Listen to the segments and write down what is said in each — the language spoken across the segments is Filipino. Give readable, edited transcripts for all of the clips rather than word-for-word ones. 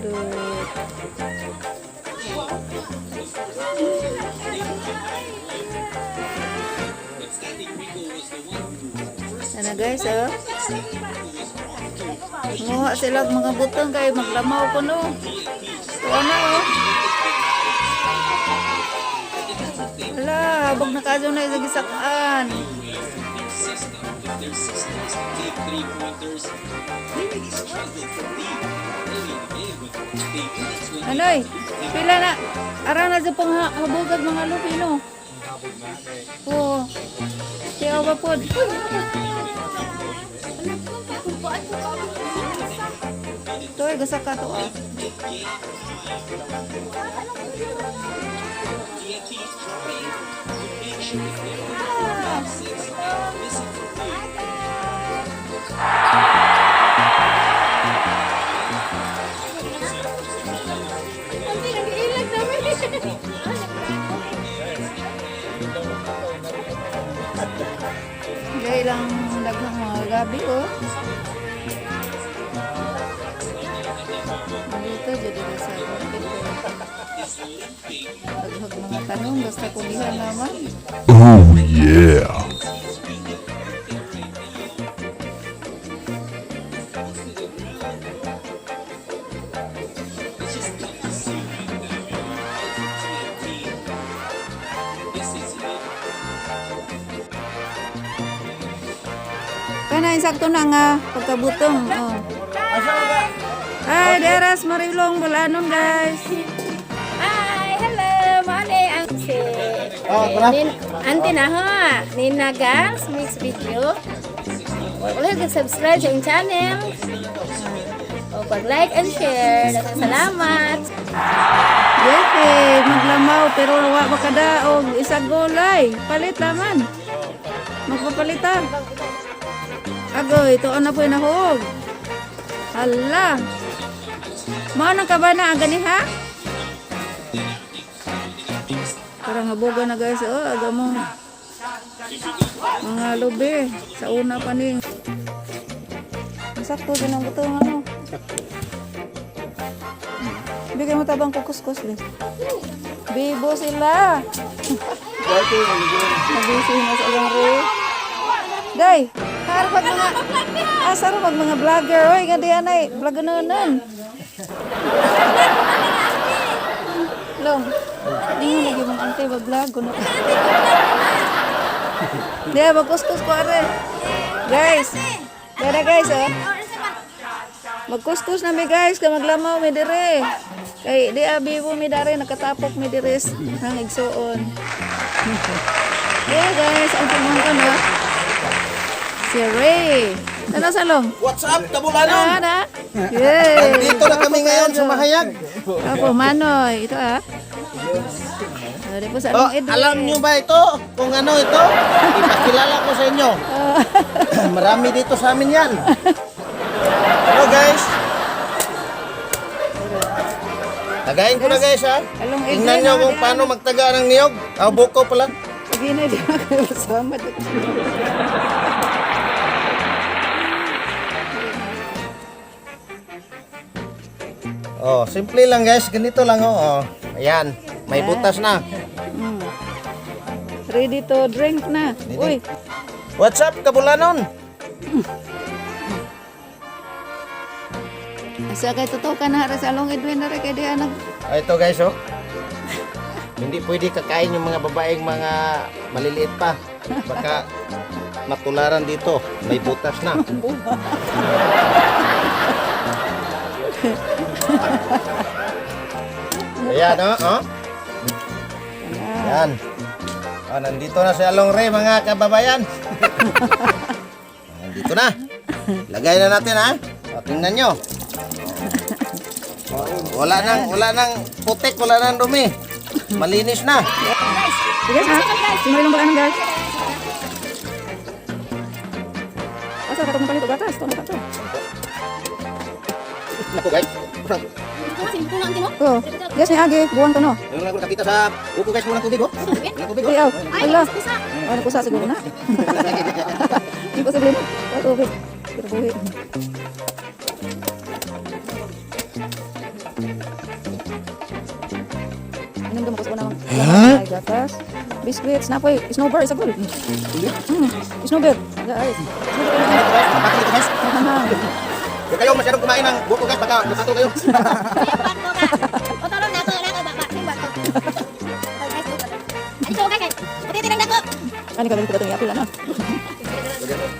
Dudut. Ano guys, oh. Nguha sila mga butong kay maglamaw ko no. Tuwa na oh. Wala, habang nakadyo na isang isakaan. Anoy, pila na. Araw na dyan pang habugag mga lupino. Oo. Siya ba po? Ito ay gasa ka to ah. Gaya lang daghang mga gabi oh. Dito jadi nasa daghang mga tanong basta kulihan naman. Oh yeah. Kana insakto na nga pagkabutong. Oh. Hi, Deras Marilong Bulanon guys. Hi, hello, morning, Auntie na ho, Nina Gangs, mix video. Ulit subscribe sa yung channel. O pag-like and share. Salamat. Yete, maglamaw pero wa makada og isang gulay. Palit laman. Magpapalita. Agoy, ito na po yung nahog. Hala. Mao nang kabana ang gani ha? Parang habuga na guys. Oh, aga mo. Mga lubi. Sa una pa ni. Sakto din ang butong ano. Bigay mo tabang kukuskus din. Bibo sila. Nabisi na sa ilang re. Day, harapag mga asar pag mga vlogger. Oy, gandi anay. Vlog nanon. Long. Ini lagi mong ante ba-vlog kuno. Dia magkuskus ko are. Guys. Dara guys oh. Magkuskus na mi guys kay maglamaw mi dire. Kay di abi mo mi dare nakatapok mi dires hang igsuon. Yeah guys, ang pumangkan ha. Si Ray. Ano salong? What's up, Kabulanon? Ada. Yeah. Dito na kami ngayon sa Mahayag. Ako, Manoy. Ito ah. Dari po sa anong Edwin. Alam nyo ba ito? Kung ano ito? Ipakilala ko sa inyo. Marami dito sa amin yan. Hello guys. Tagayin ko na guys ha. Along Edwin. Tingnan nyo kung paano magtaga ng niyog. Buko pala. Sige na, di ako kasama. Oh, simple lang guys. Ganito lang oh. Ayan. May butas na. Ready to drink na. Uy. What's up, Kabulanon? Asa kay tutukan na sa along Edwin na rin kay di anak. Ito guys oh. Hindi pwede kakain yung mga babaeng mga maliliit pa. Baka matularan dito. May butas na. Ayan oh. Ayan. Oh, nandito na si Along Ray mga kababayan. Nandito na. Lagay na natin ha. O, tingnan nyo. Wala nang putik, wala nang dumi. Malinis na. Sige ha. Simulay lang ba guys? Asa ka itong palito gatas? Ito na ito. Naku guys. Oh, yes ni agi, buwan to no. Yung lang nakita sa buko guys, walang tubig oh. Walang tubig Ay, oh. ala. Ano kusa siguro na. Hindi ko sabihin. Tubig. Pero buhi. May gatas. Biscuits. Napoy. Snowbird. Isa gol. Snowbird. Guys. Bakit dito guys? Huwag kayong masyadong kumain ng buko guys, baka nasato kayo. O tolong na ako lang baba. Timba ko. Ay ko guys. Pati lang dako. Ano ka dito yung apple ano?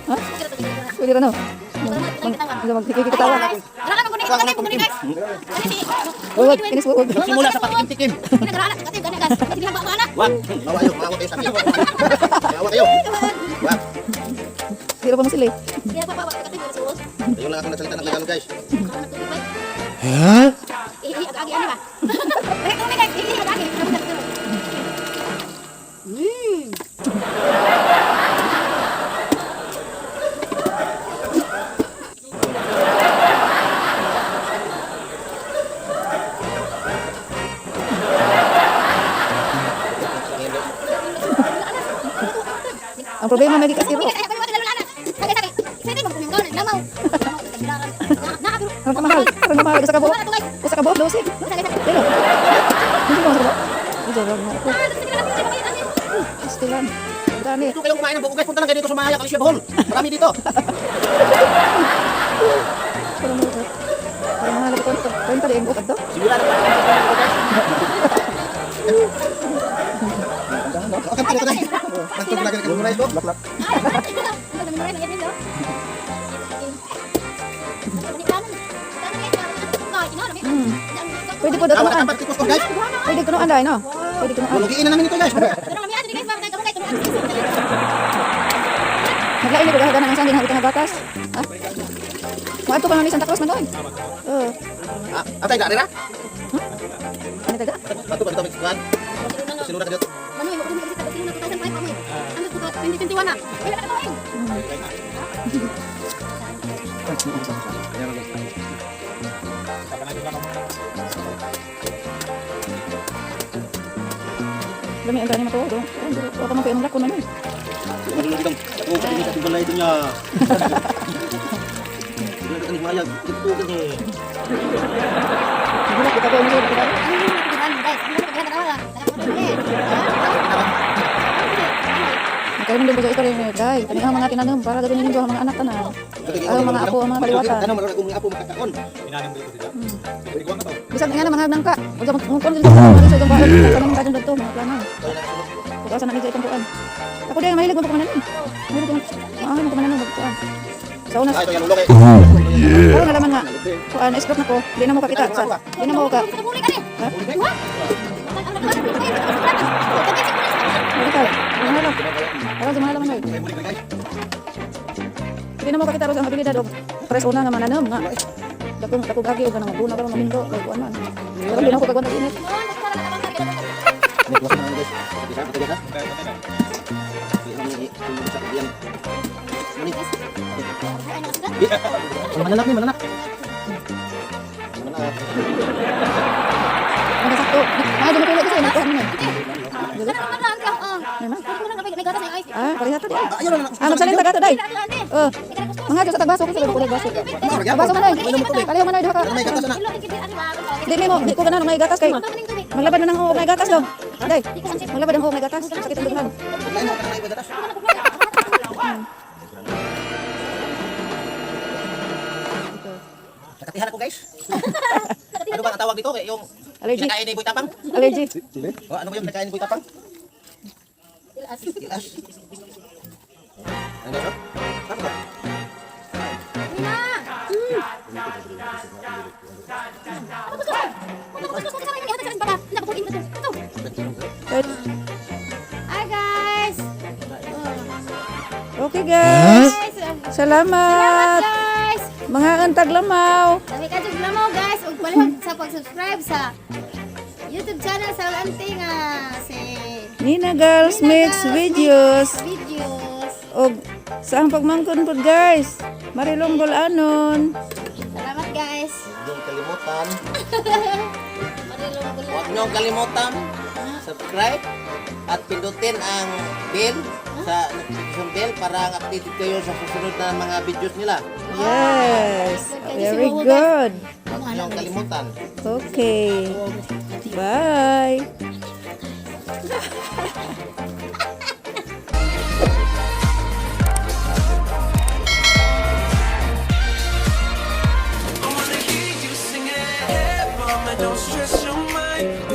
Ha? Pwede na no? Magkikitawa. Wala ka magkunik guys. Huwag, kinis huwag. Simula sa patikim-tikim. Pinagrala kasi ganun guys. Pati lang baba na. Wag, maawa kayo sa akin. Maawa kayo. Wag, Sira pa mo sila eh. Kaya baba kasi ko suot. ayaw lang ako nagsalita ng Tagalog guys. Agi ano ba? Bakit kami guys? Agi. Ang problema may gikas kiro. Ang kamahal. Sa kabuo. Sa kabuo, dosi. Dilo. Hindi mo sa kabuo. Ito lang mo ako. Istilan. Dami. Ito kayong kumain ng buko guys, punta lang kayo dito sa Mahaya, Kalisya, Bohol. Marami dito. Parang mahal ko ito. Kain pa rin bukad to. Simula na buko guys. Akan tayo guys. Nagtulog lagi ng memorize ko. Lak. Pwede po datuan. Dapat tipos ko guys. Pwede kunuan dahil no? Pwede kunuan. Lugiin na namin ito guys. Naglain ko dahil ng sangin hawit nga batas. Ha? Maato pa man ni Santa Cruz man doon. Oh. Atay na rira. Ano taga? Bato ba ito mixuan? Sinura ka dito. Dami ang gani matuwa doon. O ka man kayo lakon man doon. Malulog dong. Ako kasi sa balay ito niya. Hindi ka ni Mahaya, ito ka ni. Hindi kita kayo mo kita. Kayo mo din ba ito rin day. Kani ang mga tinanong para gawin ninyo ang mga anak tanan. Ang mga apo, ang mga kaliwatan. Ano man kung apo makakaon. Bisag nga naman nang ka. Ug mo kon dito sa itong bahay sa naman kadto dito mga plano. Ug asa na ni itong kuan. Ako din mahilig mo pagkumanan. Mahilig ko. Maahin mo kumanan magkuan. Sa una Ito yan ulok eh. Oh yeah. Pero nalaman nga, kuan stop na ko. Di na mo kapita. Di na mo ka. Baliktad. Mahal. Para sa mahal man. Di na mo kapita ro sa habilidad og pres una nga mananom nga. Dako gagi og nang buna karon mamindo kay kuan man. Pero di na ko kagwan init. Ini kuasa na guys. Bisa kita lihat. Mananap nih, mananap. Ang sakto. Ay, di mo kulo kasi nakuha mo. Ah, pareha to di. Magsalin taga to day. Oh. Mga sa tagbaso ko sa kulo baso. Baso man ay. Kaliho man ay diha ka. Dili mo, di ko ganahan may gatas kay. Maglabad na ng uog may gatas dong. Day. Maglabad ng uog may gatas. Sakit ang dugan. Nakatihan ako guys. Ano ba ang tawag dito? Yung Allergy. kinakain ni Boy Tapang? Allergy. O, ano ba yung kinakain ni Boy Tapang? Tilas. Ano ba? Ano ba? Hi guys. Okay guys. Guys, Salamat. guys. Mga antag lamaw. Sabi ka dyan mo guys, ug palihog sa pag-subscribe sa YouTube channel sa Lanting si Nina Girls Mix Videos. O sa ang pagmangkon po guys. Marilong Golanon. Salamat guys. Huwag kalimutan. Marilong Huwag niyong kalimutan. Subscribe at pindutin ang bell sa notification bell para updated kayo sa susunod na mga videos nila. Yes. Very good. niyong kalimutan. Okay. Bye. I wanna hear you sing it, mama, don't stress your mind.